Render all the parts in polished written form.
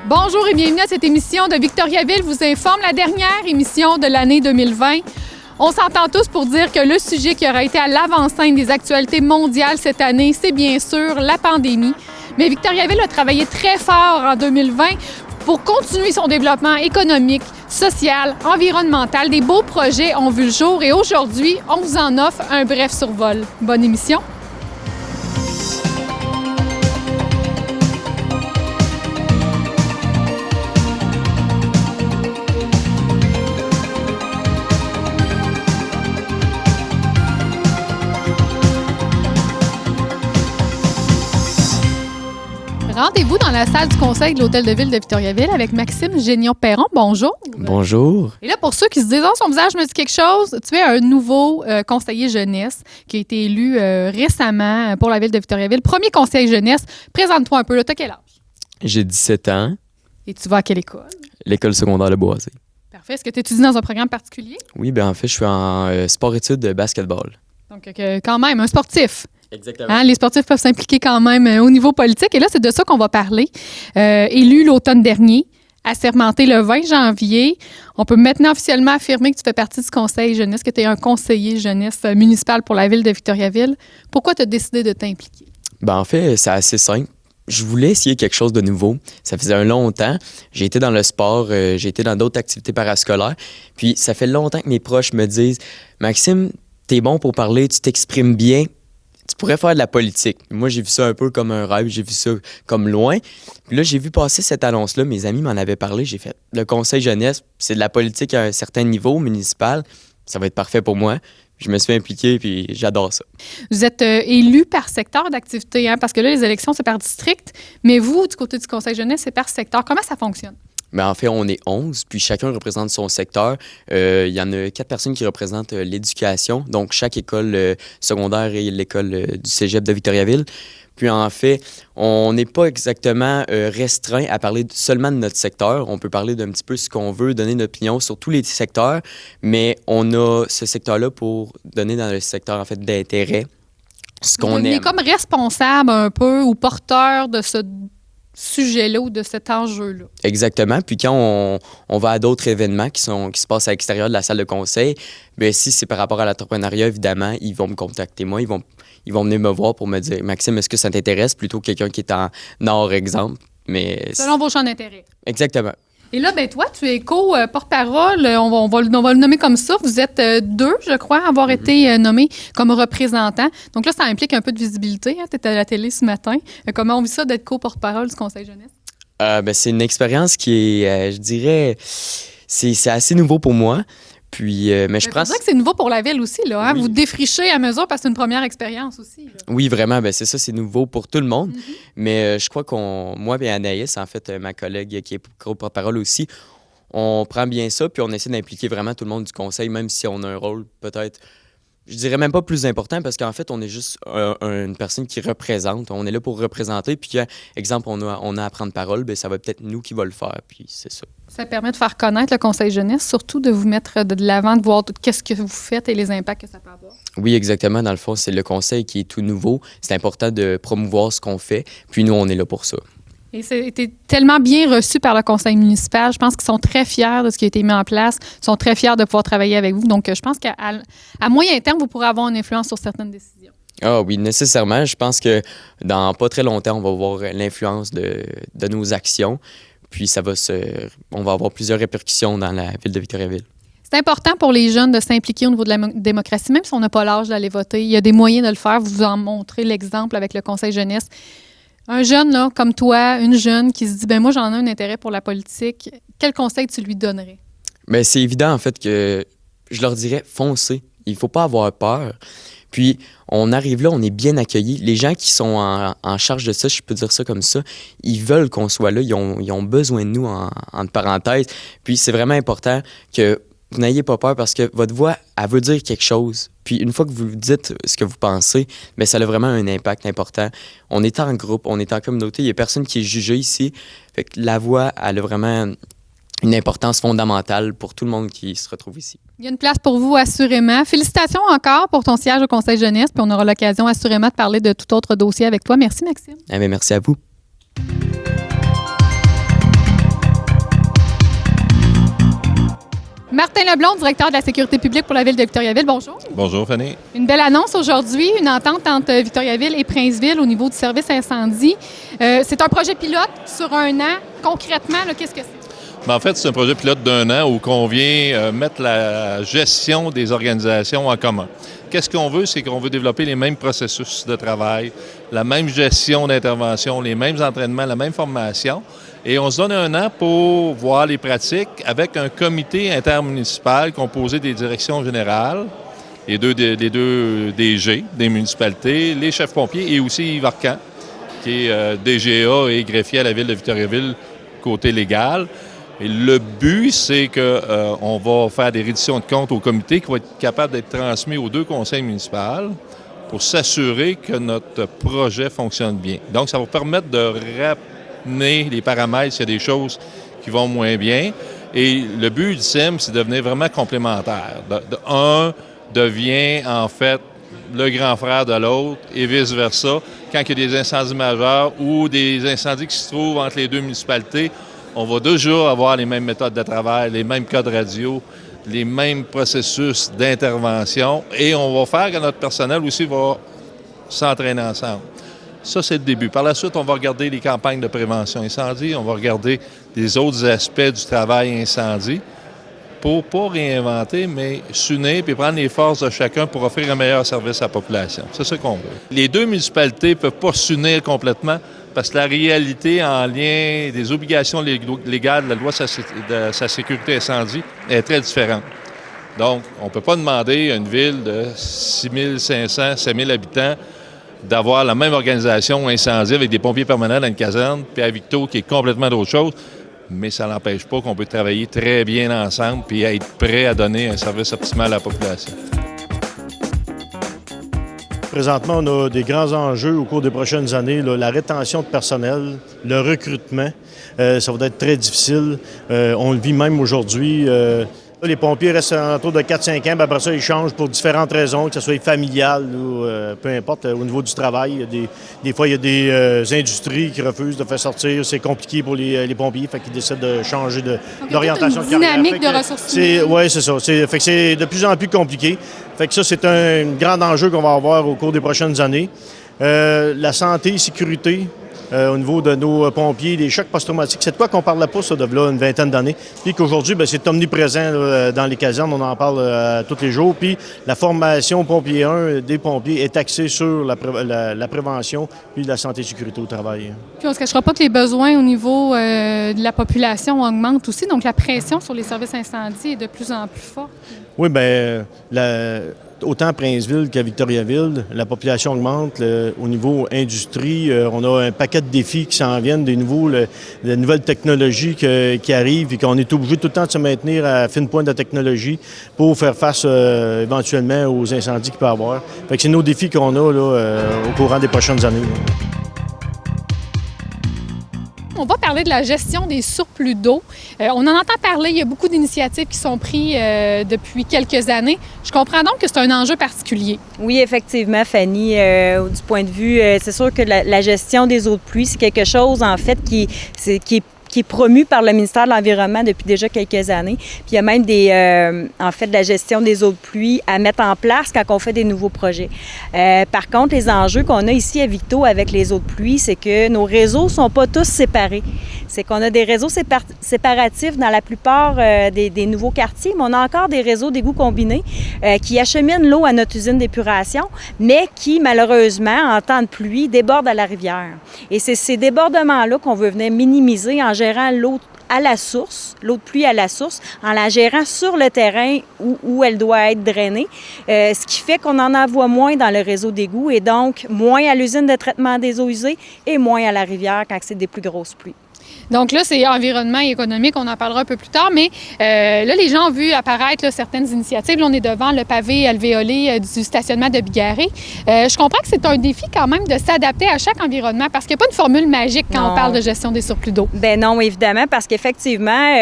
Bonjour et bienvenue à cette émission de Victoriaville vous informe, la dernière émission de l'année 2020. On s'entend tous pour dire que le sujet qui aura été à l'avant-scène des actualités mondiales cette année, c'est bien sûr la pandémie. Mais Victoriaville a travaillé très fort en 2020 pour continuer son développement économique, social, environnemental. Des beaux projets ont vu le jour et aujourd'hui, on vous en offre un bref survol. Bonne émission! Rendez-vous dans la salle du conseil de l'Hôtel de Ville de Victoriaville avec Maxime Génion-Perron. Bonjour. Bonjour. Et là, pour ceux qui se disent « Oh, son visage me dit quelque chose », tu es un nouveau conseiller jeunesse qui a été élu récemment pour la Ville de Victoriaville. Premier conseiller jeunesse. Présente-toi un peu. Tu as quel âge? J'ai 17 ans. Et tu vas à quelle école? L'école secondaire de Boisé. Parfait. Est-ce que tu étudies dans un programme particulier? Oui, bien en fait, je suis en sport-études de basketball. Donc, quand même, un sportif. Exactement. Hein, les sportifs peuvent s'impliquer quand même au niveau politique. Et là, c'est de ça qu'on va parler. Élu l'automne dernier, assermenté le 20 janvier. On peut maintenant officiellement affirmer que tu fais partie du conseil jeunesse, que tu es un conseiller jeunesse municipal pour la Ville de Victoriaville. Pourquoi tu as décidé de t'impliquer? Ben en fait, c'est assez simple. Je voulais essayer quelque chose de nouveau. Ça faisait un long temps. J'ai été dans le sport, j'ai été dans d'autres activités parascolaires. Puis ça fait longtemps que mes proches me disent « Maxime, t'es bon pour parler, tu t'exprimes bien. Tu pourrais faire de la politique. » Moi, j'ai vu ça un peu comme un rêve, j'ai vu ça comme loin. Puis là, j'ai vu passer cette annonce-là, mes amis m'en avaient parlé, j'ai fait le conseil jeunesse, c'est de la politique à un certain niveau municipal, ça va être parfait pour moi. Je me suis impliqué, puis j'adore ça. Vous êtes élu par secteur d'activité, hein, parce que là, les élections, c'est par district, mais vous, du côté du conseil jeunesse, c'est par secteur. Comment ça fonctionne? Mais en fait, on est 11, puis chacun représente son secteur. Il y en a 4 personnes qui représentent l'éducation, donc chaque école secondaire et l'école du cégep de Victoriaville. Puis en fait, on n'est pas exactement restreint à parler seulement de notre secteur. On peut parler d'un petit peu ce qu'on veut, donner notre opinion sur tous les secteurs, mais on a ce secteur-là pour donner dans le secteur en fait d'intérêt ce qu'on aime. On est comme responsable un peu ou porteur de ce sujet-là ou de cet enjeu-là. Exactement. Puis quand on va à d'autres événements qui se passent à l'extérieur de la salle de conseil, bien si c'est par rapport à l'entrepreneuriat, évidemment, ils vont me contacter moi, ils vont venir me voir pour me dire « Maxime, est-ce que ça t'intéresse? » Plutôt quelqu'un qui est en Nord, exemple. Mais selon vos champs d'intérêt. Exactement. Et là, ben toi, tu es co-porte-parole, on va le nommer comme ça. Vous êtes 2, je crois, à avoir été nommés comme représentants. Donc là, ça implique un peu de visibilité. Hein? Tu étais à la télé ce matin. Comment on vit ça d'être co-porte-parole du Conseil jeunesse? Ben, c'est une expérience qui est, je dirais, c'est assez nouveau pour moi. Puis, mais je pense... C'est vrai que c'est nouveau pour la Ville aussi, là. Hein? Oui. Vous défrichez à mesure parce que c'est une première expérience aussi. Là. Oui, vraiment. Ben, c'est ça, c'est nouveau pour tout le monde. Mm-hmm. Mais je crois moi et Anaïs, en fait, ma collègue qui est porte-parole aussi, on prend bien ça, puis on essaie d'impliquer vraiment tout le monde du conseil, même si on a un rôle peut-être, je dirais même pas plus important, parce qu'en fait, on est juste une personne qui représente. On est là pour représenter, puis exemple, on a à prendre parole, bien, ça va peut-être nous qui va le faire, puis c'est ça. Ça permet de faire connaître le Conseil jeunesse, surtout de vous mettre de l'avant, de voir qu'est-ce que vous faites et les impacts que ça peut avoir. Oui, exactement. Dans le fond, c'est le conseil qui est tout nouveau. C'est important de promouvoir ce qu'on fait, puis nous, on est là pour ça. Et c'était tellement bien reçu par le conseil municipal. Je pense qu'ils sont très fiers de ce qui a été mis en place. Ils sont très fiers de pouvoir travailler avec vous. Donc, je pense qu'à moyen terme, vous pourrez avoir une influence sur certaines décisions. Ah oui, nécessairement. Je pense que dans pas très longtemps, on va voir l'influence de nos actions. Puis, on va avoir plusieurs répercussions dans la ville de Victoriaville. C'est important pour les jeunes de s'impliquer au niveau de la démocratie, même si on n'a pas l'âge d'aller voter. Il y a des moyens de le faire. Vous en montrez l'exemple avec le conseil jeunesse. Un jeune, là, comme toi, une jeune qui se dit « ben moi, j'en ai un intérêt pour la politique », quel conseil tu lui donnerais? Bien, c'est évident, en fait, que je leur dirais « foncez ». Il ne faut pas avoir peur. Puis, on arrive là, on est bien accueillis. Les gens qui sont en charge de ça, je peux dire ça comme ça, ils veulent qu'on soit là. Ils ont besoin de nous, entre parenthèses. Puis, c'est vraiment important que vous n'ayez pas peur parce que votre voix, elle veut dire quelque chose. Puis une fois que vous dites ce que vous pensez, bien, ça a vraiment un impact important. On est en groupe, on est en communauté, il n'y a personne qui est jugé ici. Fait que la voix, elle a vraiment une importance fondamentale pour tout le monde qui se retrouve ici. Il y a une place pour vous, assurément. Félicitations encore pour ton siège au Conseil jeunesse, puis on aura l'occasion assurément de parler de tout autre dossier avec toi. Merci, Maxime. Merci à vous. Martin Leblond, directeur de la sécurité publique pour la Ville de Victoriaville, bonjour. Bonjour, Fanny. Une belle annonce aujourd'hui, une entente entre Victoriaville et Princeville au niveau du service incendie. C'est un projet pilote sur 1 an. Concrètement, là, qu'est-ce que c'est? En fait, c'est un projet pilote d'1 an où on vient mettre la gestion des organisations en commun. Qu'est-ce qu'on veut? C'est qu'on veut développer les mêmes processus de travail, la même gestion d'intervention, les mêmes entraînements, la même formation. Et on se donne 1 an pour voir les pratiques avec un comité intermunicipal composé des directions générales, les deux DG des municipalités, les chefs pompiers et aussi Yves Arcan, qui est DGA et greffier à la Ville de Victoriaville côté légal. Et le but, c'est qu'on va faire des redditions de comptes au comité qui va être capable d'être transmis aux 2 conseils municipaux pour s'assurer que notre projet fonctionne bien. Donc, ça va permettre de ramener les paramètres s'il y a des choses qui vont moins bien. Et le but ultime, c'est de devenir vraiment complémentaire. Un devient, en fait, le grand frère de l'autre et vice-versa. Quand il y a des incendies majeurs ou des incendies qui se trouvent entre les 2 municipalités, on va toujours avoir les mêmes méthodes de travail, les mêmes codes radio, les mêmes processus d'intervention et on va faire que notre personnel aussi va s'entraîner ensemble. Ça, c'est le début. Par la suite, on va regarder les campagnes de prévention incendie, on va regarder les autres aspects du travail incendie pour pas réinventer, mais s'unir et prendre les forces de chacun pour offrir un meilleur service à la population. C'est ça qu'on veut. Les 2 municipalités ne peuvent pas s'unir complètement parce que la réalité en lien des obligations légales de la loi de sa sécurité incendie est très différente. Donc, on ne peut pas demander à une ville de 6 500, 7 000 habitants d'avoir la même organisation incendie avec des pompiers permanents dans une caserne, puis à Victo, qui est complètement d'autre chose. Mais ça n'empêche pas qu'on peut travailler très bien ensemble puis être prêt à donner un service optimal à la population. Présentement, on a des grands enjeux au cours des prochaines années. Là, la rétention de personnel, le recrutement, ça va être très difficile. On le vit même aujourd'hui. Les pompiers restent autour de 4-5 ans, puis après ça, ils changent pour différentes raisons, que ce soit familial ou peu importe, au niveau du travail. Des fois, il y a des industries qui refusent de faire sortir. C'est compliqué pour les pompiers, fait qu'ils décident de changer d'orientation de carrière. Dynamique de ressources humaines. Oui, c'est ça. Fait que c'est de plus en plus compliqué. Fait que ça, c'est un grand enjeu qu'on va avoir au cours des prochaines années. La santé, sécurité. Au niveau de nos pompiers, les chocs post-traumatiques. C'est de quoi qu'on ne parlait pas, ça, de là, une vingtaine d'années. Puis qu'aujourd'hui, bien, c'est omniprésent là, dans les casernes, on en parle tous les jours. Puis la formation pompier 1 des pompiers est axée sur la prévention puis la santé et sécurité au travail. Puis on ne se cachera pas que les besoins au niveau de la population augmentent aussi, donc la pression sur les services incendies est de plus en plus forte. Oui, bien, autant à Princeville qu'à Victoriaville, la population augmente. Au niveau industrie, on a un paquet de défis qui s'en viennent, des nouvelles technologies qui arrivent et qu'on est obligé tout le temps de se maintenir à fine pointe de technologie pour faire face éventuellement aux incendies qu'il peut y avoir. Fait que c'est nos défis qu'on a là, au courant des prochaines années. On va parler de la gestion des surplus d'eau. On en entend parler, il y a beaucoup d'initiatives qui sont prises depuis quelques années. Je comprends donc que c'est un enjeu particulier. Oui, effectivement, Fanny. Du point de vue, c'est sûr que la gestion des eaux de pluie, c'est quelque chose, en fait, qui est promu par le ministère de l'Environnement depuis déjà quelques années. Puis il y a même de la gestion des eaux de pluie à mettre en place quand on fait des nouveaux projets. Par contre, les enjeux qu'on a ici à Victo avec les eaux de pluie, c'est que nos réseaux ne sont pas tous séparés. C'est qu'on a des réseaux séparatifs dans la plupart des nouveaux quartiers, mais on a encore des réseaux d'égouts combinés qui acheminent l'eau à notre usine d'épuration, mais qui, malheureusement, en temps de pluie, débordent à la rivière. Et c'est ces débordements-là qu'on veut venir minimiser en gérant l'eau à la source, l'eau de pluie à la source, en la gérant sur le terrain où elle doit être drainée, ce qui fait qu'on en envoie moins dans le réseau d'égouts et donc moins à l'usine de traitement des eaux usées et moins à la rivière quand c'est des plus grosses pluies. Donc là, c'est environnement et économique, on en parlera un peu plus tard, mais là, les gens ont vu apparaître là, certaines initiatives. Là, on est devant le pavé alvéolé du stationnement de Bigarré. Je comprends que c'est un défi quand même de s'adapter à chaque environnement parce qu'il n'y a pas une formule magique quand on parle de gestion des surplus d'eau. Bien non, évidemment, parce qu'effectivement,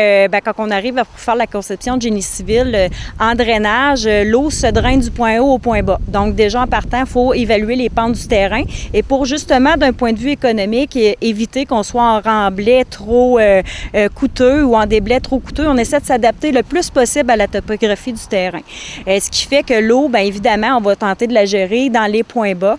quand on arrive à faire la conception de génie civil en drainage, l'eau se draine du point haut au point bas. Donc déjà, en partant, il faut évaluer les pentes du terrain et pour justement, d'un point de vue économique, éviter qu'on soit en rang blés trop coûteux ou en des blés trop coûteux. On essaie de s'adapter le plus possible à la topographie du terrain. Ce qui fait que l'eau, bien évidemment, on va tenter de la gérer dans les points bas.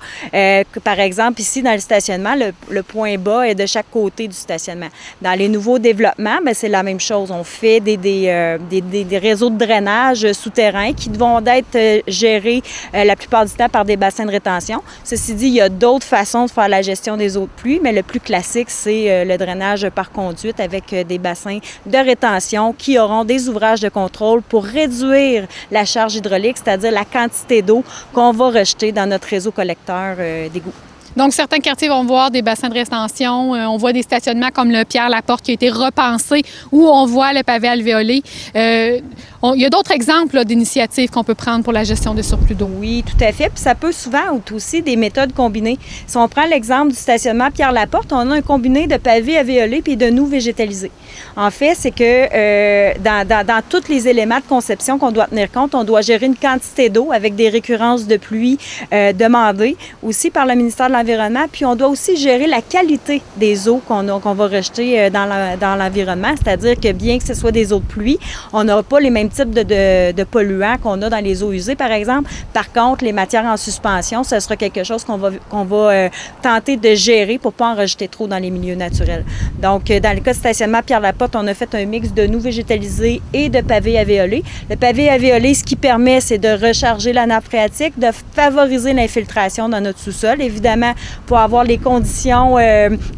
Par exemple, ici, dans le stationnement, le point bas est de chaque côté du stationnement. Dans les nouveaux développements, bien, c'est la même chose. On fait des réseaux de drainage souterrains qui vont être gérés la plupart du temps par des bassins de rétention. Ceci dit, il y a d'autres façons de faire la gestion des eaux de pluie, mais le plus classique, c'est le drainage par conduite avec des bassins de rétention qui auront des ouvrages de contrôle pour réduire la charge hydraulique, c'est-à-dire la quantité d'eau qu'on va rejeter dans notre réseau collecteur d'égouts. Donc, certains quartiers vont voir des bassins de rétention. On voit des stationnements comme le Pierre-Laporte qui a été repensé, où on voit le pavé alvéolé. Il y a d'autres exemples là, d'initiatives qu'on peut prendre pour la gestion des surplus d'eau. Oui, tout à fait. Puis ça peut souvent être aussi des méthodes combinées. Si on prend l'exemple du stationnement Pierre-Laporte, on a un combiné de pavés alvéolés puis de noues végétalisés. En fait, c'est que dans tous les éléments de conception qu'on doit tenir compte, on doit gérer une quantité d'eau avec des récurrences de pluie demandées aussi par le ministère de l'Environnement. Puis on doit aussi gérer la qualité des eaux qu'on va rejeter dans l'environnement. C'est-à-dire que bien que ce soit des eaux de pluie, on n'aura pas les mêmes types de polluants qu'on a dans les eaux usées, par exemple. Par contre, les matières en suspension, ce sera quelque chose qu'on va tenter de gérer pour ne pas en rejeter trop dans les milieux naturels. Donc, dans le cas de stationnement Pierre-Laporte, on a fait un mix de noues végétalisées et de pavés alvéolés. Le pavé alvéolé, ce qui permet, c'est de recharger la nappe phréatique, de favoriser l'infiltration dans notre sous-sol, évidemment, pour avoir les conditions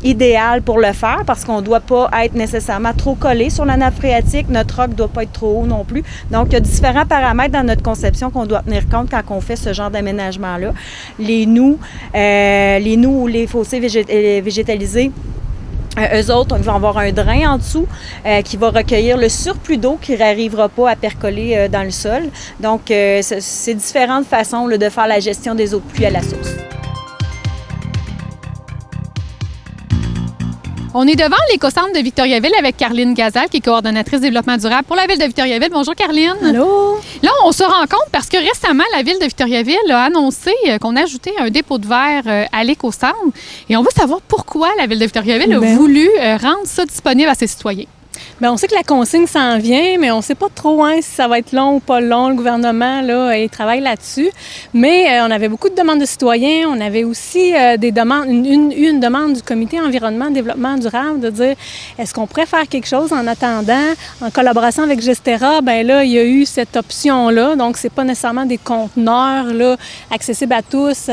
idéales pour le faire, parce qu'on ne doit pas être nécessairement trop collé sur la nappe phréatique. Notre roc ne doit pas être trop haut non plus. Donc, il y a différents paramètres dans notre conception qu'on doit tenir compte quand on fait ce genre d'aménagement-là. Les noues ou les fossés végétalisés, eux autres, ils vont avoir un drain en dessous qui va recueillir le surplus d'eau qui n'arrivera pas à percoler dans le sol. Donc, c'est différentes façons là, de faire la gestion des eaux de pluie à la source. On est devant l'éco-centre de Victoriaville avec Karline Gazal, qui est coordonnatrice développement durable pour la Ville de Victoriaville. Bonjour, Karline. Allô. Là, on se rend compte parce que récemment, la Ville de Victoriaville a annoncé qu'on ajoutait un dépôt de verre à l'éco-centre. Et on veut savoir pourquoi la Ville de Victoriaville a voulu rendre ça disponible à ses citoyens. Bien, on sait que la consigne s'en vient, mais on ne sait pas trop si ça va être long ou pas long. Le gouvernement, là, il travaille là-dessus. Mais on avait beaucoup de demandes de citoyens. On avait aussi des demandes, une demande du Comité environnement développement durable de dire est-ce qu'on pourrait faire quelque chose en attendant, en collaboration avec Gestera. Bien là, il y a eu cette option-là. Donc, c'est pas nécessairement des conteneurs là, accessibles à tous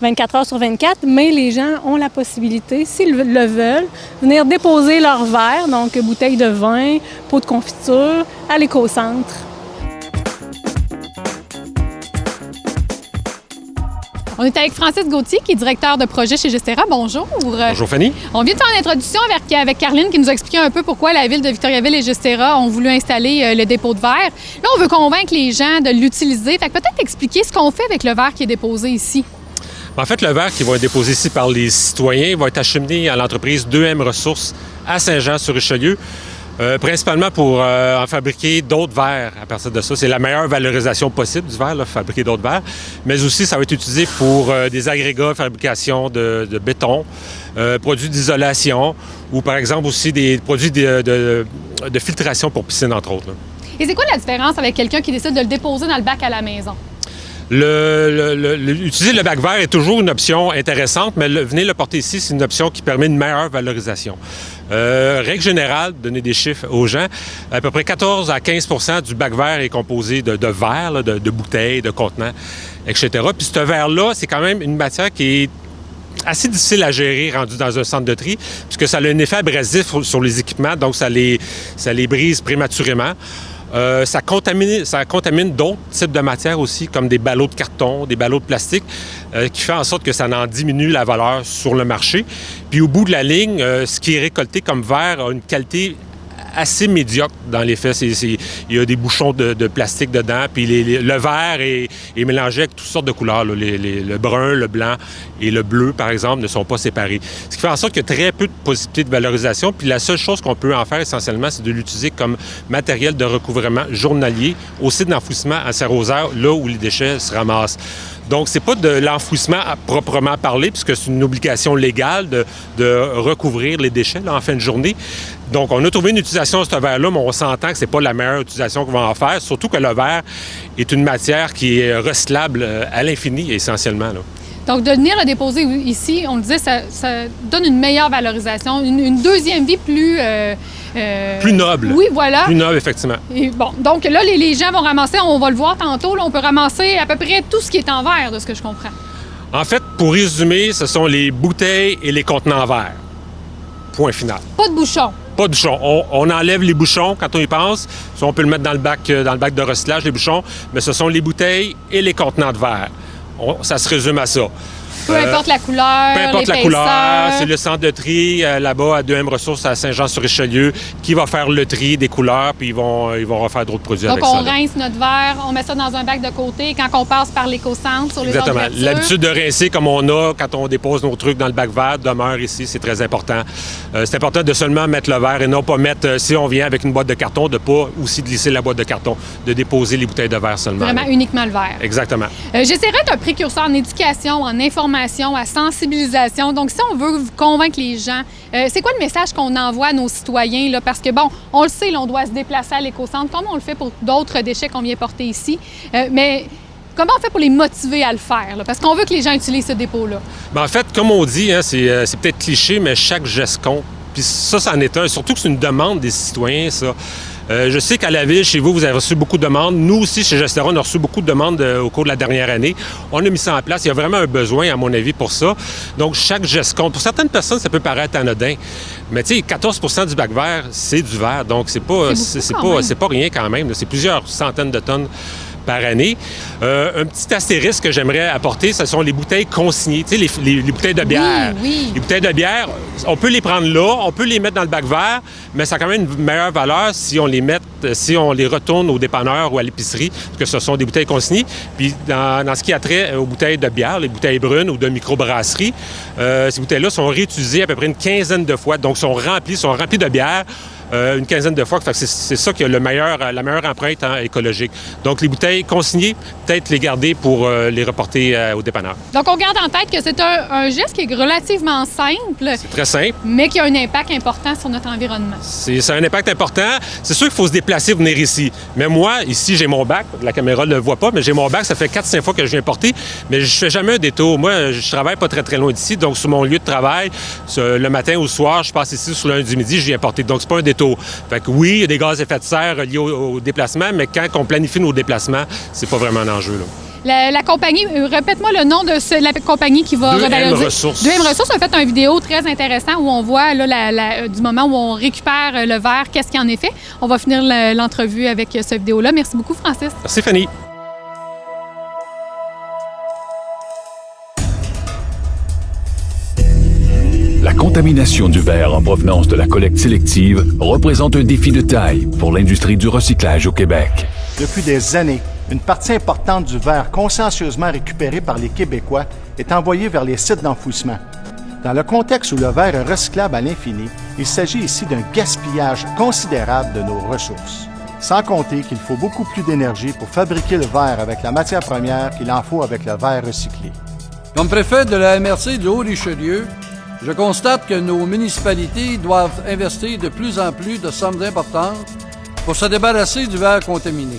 24 heures sur 24, mais les gens ont la possibilité, s'ils le veulent, venir déposer leur verre, donc bouteille de vin, pot de confiture, à l'éco-centre. On est avec Francis Gauthier, qui est directeur de projet chez Gestera. Bonjour. Bonjour, Fanny. On vient de faire une introduction avec Karline qui nous a expliqué un peu pourquoi la Ville de Victoriaville et Gestera ont voulu installer le dépôt de verre. Là, on veut convaincre les gens de l'utiliser. Fait que peut-être expliquer ce qu'on fait avec le verre qui est déposé ici. En fait, le verre qui va être déposé ici par les citoyens va être acheminé à l'entreprise 2M Ressources à Saint-Jean-sur-Richelieu, principalement pour en fabriquer d'autres verres à partir de ça. C'est la meilleure valorisation possible du verre, là, fabriquer d'autres verres. Mais aussi, ça va être utilisé pour des agrégats, fabrication de béton, produits d'isolation ou, par exemple, aussi des produits de filtration pour piscine, entre autres. Là. Et c'est quoi la différence avec quelqu'un qui décide de le déposer dans le bac à la maison? Utiliser le bac vert est toujours une option intéressante, mais venir le porter ici, c'est une option qui permet une meilleure valorisation. Règle générale, donner des chiffres aux gens, à peu près 14 à 15 % du bac vert est composé de verre, là, de bouteilles, de contenants, etc. Puis ce verre-là, c'est quand même une matière qui est assez difficile à gérer rendu dans un centre de tri, puisque ça a un effet abrasif sur les équipements, donc ça les brise prématurément. Ça contamine d'autres types de matières aussi, comme des ballots de carton, des ballots de plastique, qui fait en sorte que ça en diminue la valeur sur le marché. Puis au bout de la ligne, ce qui est récolté comme verre a une qualité assez médiocre dans les faits. Il y a des bouchons de plastique dedans, puis le vert est mélangé avec toutes sortes de couleurs. Là. Le brun, le blanc et le bleu, par exemple, ne sont pas séparés. Ce qui fait en sorte qu'il y a très peu de possibilités de valorisation, puis la seule chose qu'on peut en faire essentiellement, c'est de l'utiliser comme matériel de recouvrement journalier au site d'enfouissement à Saint-Rosaire, là où les déchets se ramassent. Donc, c'est pas de l'enfouissement à proprement parler, puisque c'est une obligation légale de recouvrir les déchets là, en fin de journée. Donc, on a trouvé une utilisation de ce verre-là, mais on s'entend que c'est pas la meilleure utilisation qu'on va en faire, surtout que le verre est une matière qui est recyclable à l'infini, essentiellement, là. Donc, de venir le déposer ici, on le disait, ça donne une meilleure valorisation, une deuxième vie plus... plus noble. Oui, voilà. Plus noble, effectivement. Et bon, donc là, les gens vont ramasser, on va le voir tantôt, là, on peut ramasser à peu près tout ce qui est en verre, de ce que je comprends. En fait, pour résumer, ce sont les bouteilles et les contenants verts. Point final. Pas de bouchon. Pas de bouchons. On enlève les bouchons quand on y pense. Ça, on peut le mettre dans le bac de recyclage, les bouchons, mais ce sont les bouteilles et les contenants de verre. Ça se résume à ça. Peu importe la couleur, peu importe la l'épaisseur. couleur, c'est le centre de tri là-bas à 2M Ressources à Saint-Jean-sur-Richelieu qui va faire le tri des couleurs, puis ils vont refaire d'autres produits donc, avec ça. Donc, on rince notre verre, on met ça dans un bac de côté. Quand on passe par l'éco-centre sur les ordres de Exactement. lecture. L'habitude de rincer comme on a quand on dépose nos trucs dans le bac vert demeure ici, c'est très important. C'est important de seulement mettre le verre et non pas mettre, si on vient avec une boîte de carton, de pas aussi glisser la boîte de carton, de déposer les bouteilles de verre seulement. Vraiment uniquement le verre. Exactement. J'essaierai d'être un précurseur en éducation, en information, à sensibilisation. Donc, si on veut convaincre les gens, c'est quoi le message qu'on envoie à nos citoyens? Là? Parce que, bon, on le sait, là, on doit se déplacer à l'éco-centre, comme on le fait pour d'autres déchets qu'on vient porter ici. Mais comment on fait pour les motiver à le faire? Là? Parce qu'on veut que les gens utilisent ce dépôt-là. Bien, en fait, comme on dit, hein, c'est peut-être cliché, mais chaque geste compte. Puis ça en est un. Surtout que c'est une demande des citoyens, ça. Je sais qu'à la Ville, chez vous, vous avez reçu beaucoup de demandes. Nous aussi, chez Gesteron, on a reçu beaucoup de demandes au cours de la dernière année. On a mis ça en place. Il y a vraiment un besoin, à mon avis, pour ça. Donc, chaque geste compte. Pour certaines personnes, ça peut paraître anodin. Mais tu sais, 14 du bac vert, c'est du verre. Donc, c'est pas rien quand même. C'est plusieurs centaines de tonnes par année. Un petit astérisque que j'aimerais apporter, ce sont les bouteilles consignées, tu sais, les bouteilles de bière. Oui. Les bouteilles de bière, on peut les prendre là, on peut les mettre dans le bac vert, mais ça a quand même une meilleure valeur si on les retourne au dépanneur ou à l'épicerie, parce que ce sont des bouteilles consignées. Puis dans ce qui a trait aux bouteilles de bière, les bouteilles brunes ou de microbrasserie, ces bouteilles-là sont réutilisées à peu près une quinzaine de fois, donc sont remplies de bière. Une quinzaine de fois. C'est ça qui a la meilleure empreinte écologique. Donc, les bouteilles consignées, peut-être les garder pour les reporter au dépanneur. Donc, on garde en tête que c'est un geste qui est relativement simple. C'est très simple. Mais qui a un impact important sur notre environnement. C'est un impact important. C'est sûr qu'il faut se déplacer, venir ici. Mais moi, ici, j'ai mon bac. La caméra ne le voit pas, mais j'ai mon bac. Ça fait 4-5 fois que je viens porter. Mais je fais jamais un détour. Moi, je travaille pas très, très loin d'ici. Donc, sur mon lieu de travail, le matin ou le soir, je passe ici sur lundi midi, je viens porter. Donc, c'est pas un détour. Fait que oui, il y a des gaz à effet de serre liés au déplacement, mais quand on planifie nos déplacements, c'est pas vraiment un enjeu, là. La compagnie, répète-moi le nom de la compagnie qui va revaloriser. 2M Ressources. 2M Ressources a fait une vidéo très intéressante où on voit là, du moment où on récupère le verre, qu'est-ce qu'il en est fait. On va finir l'entrevue avec cette vidéo-là. Merci beaucoup, Francis. Merci, Fanny. La contamination du verre en provenance de la collecte sélective représente un défi de taille pour l'industrie du recyclage au Québec. Depuis des années, une partie importante du verre consciencieusement récupéré par les Québécois est envoyée vers les sites d'enfouissement. Dans le contexte où le verre est recyclable à l'infini, il s'agit ici d'un gaspillage considérable de nos ressources. Sans compter qu'il faut beaucoup plus d'énergie pour fabriquer le verre avec la matière première qu'il en faut avec le verre recyclé. Comme préfet de la MRC du Haut-Richelieu, je constate que nos municipalités doivent investir de plus en plus de sommes importantes pour se débarrasser du verre contaminé.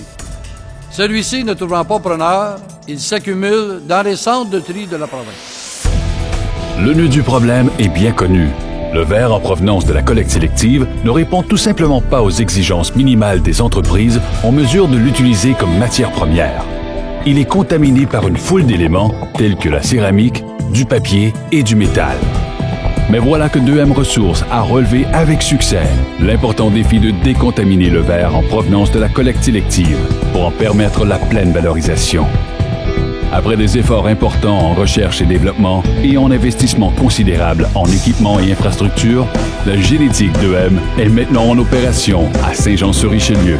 Celui-ci ne trouvant pas preneur, il s'accumule dans les centres de tri de la province. Le nœud du problème est bien connu. Le verre en provenance de la collecte sélective ne répond tout simplement pas aux exigences minimales des entreprises en mesure de l'utiliser comme matière première. Il est contaminé par une foule d'éléments tels que la céramique, du papier et du métal. Mais voilà que 2M Ressources a relevé avec succès l'important défi de décontaminer le verre en provenance de la collecte sélective pour en permettre la pleine valorisation. Après des efforts importants en recherche et développement et en investissement considérable en équipement et infrastructures, la génétique 2M est maintenant en opération à Saint-Jean-sur-Richelieu.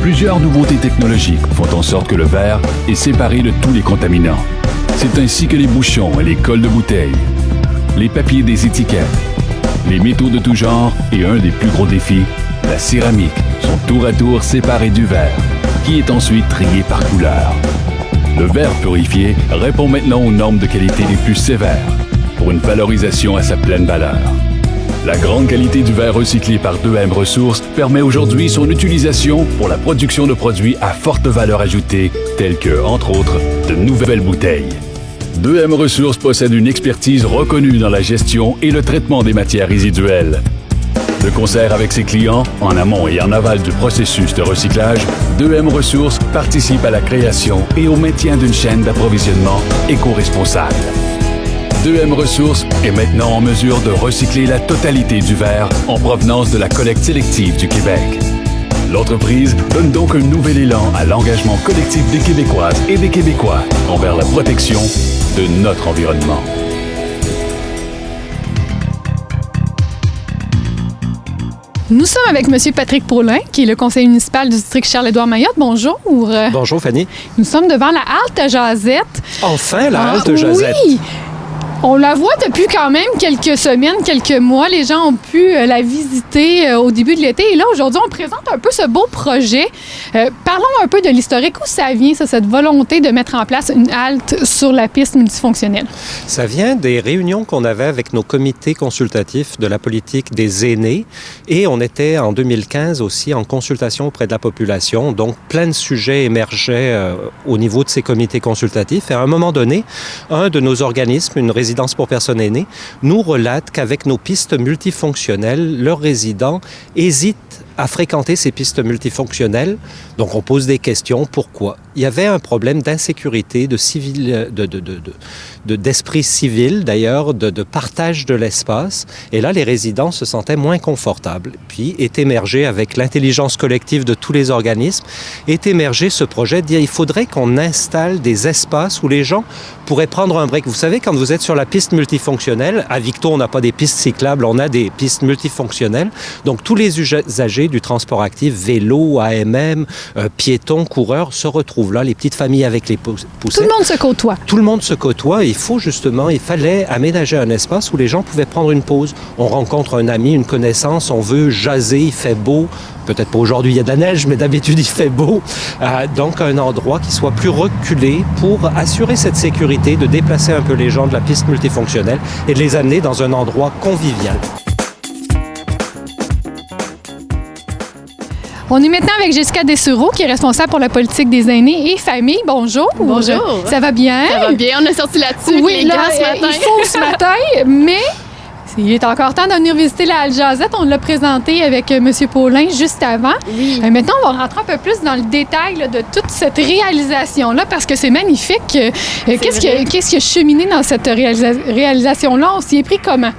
Plusieurs nouveautés technologiques font en sorte que le verre est séparé de tous les contaminants. C'est ainsi que les bouchons et les cols de bouteilles, les papiers des étiquettes, les métaux de tout genre et un des plus gros défis, la céramique, sont tour à tour séparés du verre, qui est ensuite trié par couleur. le verre purifié répond maintenant aux normes de qualité les plus sévères pour une valorisation à sa pleine valeur. La grande qualité du verre recyclé par 2M Ressources permet aujourd'hui son utilisation pour la production de produits à forte valeur ajoutée, tels que, entre autres, de nouvelles bouteilles. 2M Ressources possède une expertise reconnue dans la gestion et le traitement des matières résiduelles. De concert avec ses clients, en amont et en aval du processus de recyclage, 2M Ressources participe à la création et au maintien d'une chaîne d'approvisionnement éco-responsable. 2M Ressources est maintenant en mesure de recycler la totalité du verre en provenance de la collecte sélective du Québec. L'entreprise donne donc un nouvel élan à l'engagement collectif des Québécoises et des Québécois envers la protection de notre environnement. Nous sommes avec M. Patrick Paulin, qui est le conseiller municipal du district Charles-Édouard-Mayotte. Bonjour. Bonjour, Fanny. Nous sommes devant la halte Jazette. Enfin, la halte Jazette. Oui! On la voit depuis quand même quelques semaines, quelques mois. Les gens ont pu la visiter au début de l'été. Et là, aujourd'hui, on présente un peu ce beau projet. Parlons un peu de l'historique. Où ça vient, ça, cette volonté de mettre en place une halte sur la piste multifonctionnelle? Ça vient des réunions qu'on avait avec nos comités consultatifs de la politique des aînés. Et on était en 2015 aussi en consultation auprès de la population. Donc, plein de sujets émergeaient au niveau de ces comités consultatifs. Et à un moment donné, un de nos organismes, une résidence pour personnes aînées, nous relate qu'avec nos pistes multifonctionnelles, leurs résidents hésitent à fréquenter ces pistes multifonctionnelles. Donc, on pose des questions. Pourquoi? Il y avait un problème d'insécurité, d'esprit civil, d'ailleurs, de partage de l'espace. Et là, les résidents se sentaient moins confortables. Puis, est émergé, avec l'intelligence collective de tous les organismes, est émergé ce projet de dire il faudrait qu'on installe des espaces où les gens pourraient prendre un break. Vous savez, quand vous êtes sur la piste multifonctionnelle, à Victo, on n'a pas des pistes cyclables, on a des pistes multifonctionnelles. Donc, tous les usagers du transport actif, vélo, AMM, piétons, coureurs, se retrouvent là, les petites familles avec les poussettes. Tout le monde se côtoie. Tout le monde se côtoie. Il fallait aménager un espace où les gens pouvaient prendre une pause. On rencontre un ami, une connaissance, on veut jaser, il fait beau. Peut-être pas aujourd'hui, il y a de la neige, mais d'habitude, il fait beau. Donc, un endroit qui soit plus reculé pour assurer cette sécurité, de déplacer un peu les gens de la piste multifonctionnelle et de les amener dans un endroit convivial. On est maintenant avec Jessica Dessureau, qui est responsable pour la politique des aînés et familles. Bonjour. Bonjour. Ça va bien? Ça va bien. On est sorti là-dessus. Oui, là, ce matin. Il faut ce matin, mais il est encore temps de venir visiter la halte Jazette. On l'a présenté avec M. Paulin juste avant. Oui. Maintenant, on va rentrer un peu plus dans le détail là, de toute cette réalisation-là, parce que c'est magnifique. Qu'est-ce qui a cheminé dans cette réalisation-là? On s'y est pris comment?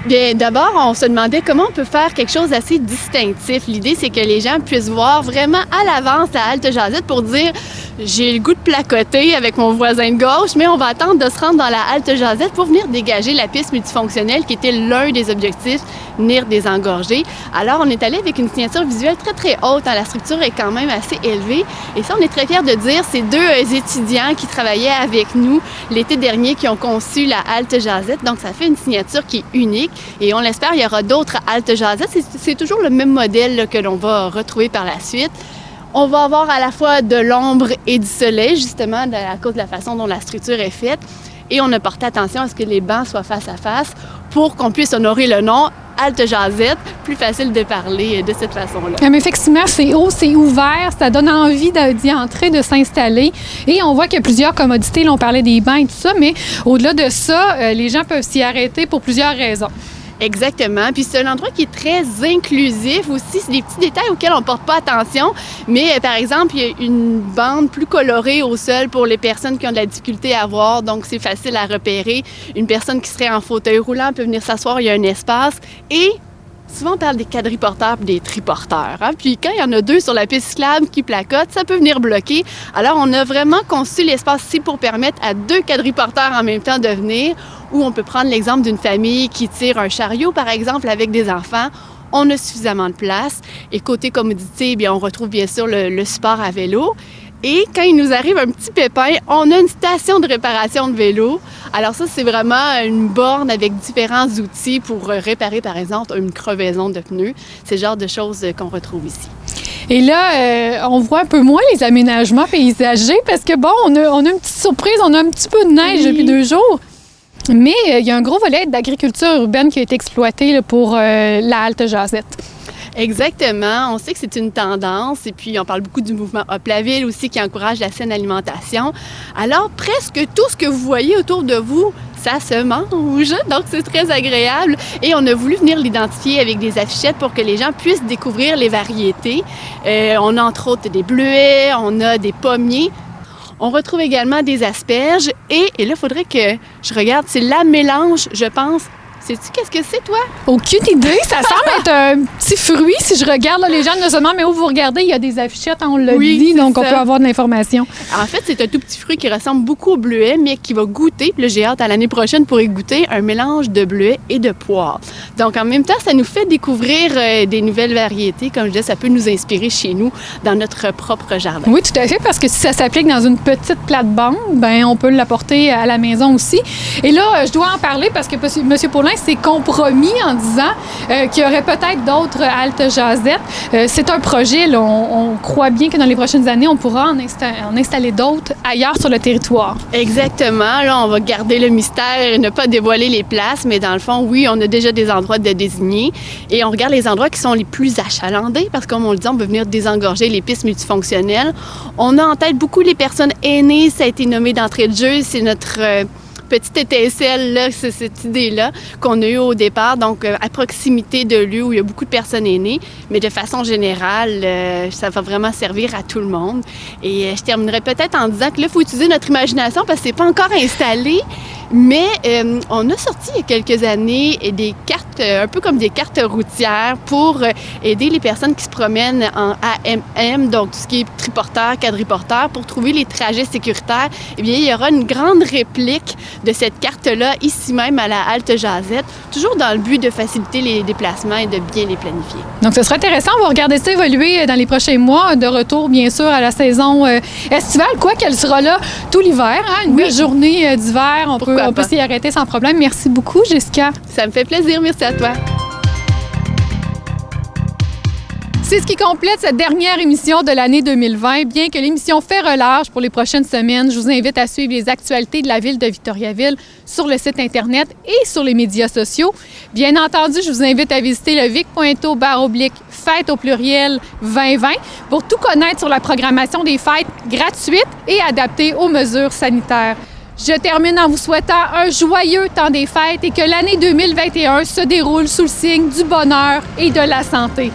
Bien, d'abord, on se demandait comment on peut faire quelque chose d'assez distinctif. L'idée, c'est que les gens puissent voir vraiment à l'avance la halte Jazette pour dire « j'ai le goût de placoter avec mon voisin de gauche, mais on va attendre de se rendre dans la halte Jazette pour venir dégager la piste multifonctionnelle qui était l'un des objectifs, venir désengorger. » Alors, on est allé avec une signature visuelle très, très haute. La structure est quand même assez élevée. Et ça, on est très fiers de dire, c'est deux étudiants qui travaillaient avec nous l'été dernier qui ont conçu la halte Jazette. Donc, ça fait une signature qui est unique. Et on l'espère, il y aura d'autres haltes Jazette. C'est toujours le même modèle là, que l'on va retrouver par la suite. On va avoir à la fois de l'ombre et du soleil, justement, à cause de la façon dont la structure est faite. Et on a porté attention à ce que les bancs soient face à face pour qu'on puisse honorer le nom halte Jazette. Plus facile de parler de cette façon-là. Mais effectivement, c'est haut, c'est ouvert, ça donne envie d'y entrer, de s'installer. Et on voit qu'il y a plusieurs commodités. Là, on parlait des bancs et tout ça, mais au-delà de ça, les gens peuvent s'y arrêter pour plusieurs raisons. Exactement. Puis c'est un endroit qui est très inclusif aussi. C'est des petits détails auxquels on ne porte pas attention. Mais par exemple, il y a une bande plus colorée au sol pour les personnes qui ont de la difficulté à voir. Donc, c'est facile à repérer. Une personne qui serait en fauteuil roulant peut venir s'asseoir. Il y a un espace. Et souvent, on parle des quadriporteurs et des triporteurs. Puis quand il y en a deux sur la piste cyclable qui placotent, ça peut venir bloquer. Alors, on a vraiment conçu l'espace ici pour permettre à deux quadriporteurs en même temps de venir. Ou on peut prendre l'exemple d'une famille qui tire un chariot, par exemple, avec des enfants. On a suffisamment de place. Et côté commodité, bien, on retrouve bien sûr le support à vélo. Et quand il nous arrive un petit pépin, on a une station de réparation de vélo. Alors ça, c'est vraiment une borne avec différents outils pour réparer, par exemple, une crevaison de pneus. C'est le genre de choses qu'on retrouve ici. Et là, on voit un peu moins les aménagements paysagers parce que, bon, on a une petite surprise, on a un petit peu de neige depuis 2 jours. Mais il y a un gros volet d'agriculture urbaine qui a été exploité là, pour la halte Jazette. Exactement. On sait que c'est une tendance et puis on parle beaucoup du mouvement Hop la ville aussi qui encourage la saine alimentation. Alors, presque tout ce que vous voyez autour de vous, ça se mange, donc c'est très agréable. Et on a voulu venir l'identifier avec des affichettes pour que les gens puissent découvrir les variétés. On a entre autres des bleuets, on a des pommiers. On retrouve également des asperges et là, il faudrait que je regarde, c'est la mélange, je pense. Sais-tu qu'est-ce que c'est, toi? Aucune idée. Ça semble être un petit fruit. Si je regarde, là, les gens ne se demandent, mais où vous regardez, il y a des affichettes, on l'a dit, donc on peut avoir de l'information. En fait, c'est un tout petit fruit qui ressemble beaucoup au bleuet, mais qui va goûter, puis là, j'ai hâte à l'année prochaine pour y goûter, un mélange de bleuet et de poire. Donc, en même temps, ça nous fait découvrir des nouvelles variétés. Comme je disais, ça peut nous inspirer chez nous, dans notre propre jardin. Oui, tout à fait, parce que si ça s'applique dans une petite plate-bande, ben on peut l'apporter à la maison aussi. Et là, je dois en parler parce que M. Paulin s'est compromis en disant qu'il y aurait peut-être d'autres haltes Jazette. C'est un projet, là, on croit bien que dans les prochaines années, on pourra en installer d'autres ailleurs sur le territoire. Exactement. Là, on va garder le mystère et ne pas dévoiler les places, mais dans le fond, oui, on a déjà des endroits de désignés et on regarde les endroits qui sont les plus achalandés parce que, comme on le dit, on veut venir désengorger les pistes multifonctionnelles. On a en tête beaucoup les personnes aînées, ça a été nommé d'entrée de jeu, c'est notre petite étincelle, là, c'est cette idée-là qu'on a eue au départ, donc à proximité de lieux où il y a beaucoup de personnes aînées, mais de façon générale, ça va vraiment servir à tout le monde. Et je terminerai peut-être en disant que là, il faut utiliser notre imagination parce que c'est pas encore installé, mais on a sorti il y a quelques années des cartes, un peu comme des cartes routières pour aider les personnes qui se promènent en AMM, donc tout ce qui est triporteur, quadriporteur, pour trouver les trajets sécuritaires. Eh bien, il y aura une grande réplique de cette carte-là, ici même à la halte Jazette, toujours dans le but de faciliter les déplacements et de bien les planifier. Donc, ce sera intéressant. On va regarder ça évoluer dans les prochains mois, de retour, bien sûr, à la saison estivale, quoi qu'elle sera là tout l'hiver. Hein? Une belle journée d'hiver, on peut s'y arrêter sans problème. Merci beaucoup, Jessica. Ça me fait plaisir. Merci à toi. C'est ce qui complète cette dernière émission de l'année 2020. Bien que l'émission fait relâche pour les prochaines semaines, je vous invite à suivre les actualités de la ville de Victoriaville sur le site Internet et sur les médias sociaux. Bien entendu, je vous invite à visiter le vic.to/fête au pluriel 2020 pour tout connaître sur la programmation des fêtes gratuites et adaptées aux mesures sanitaires. Je termine en vous souhaitant un joyeux temps des fêtes et que l'année 2021 se déroule sous le signe du bonheur et de la santé.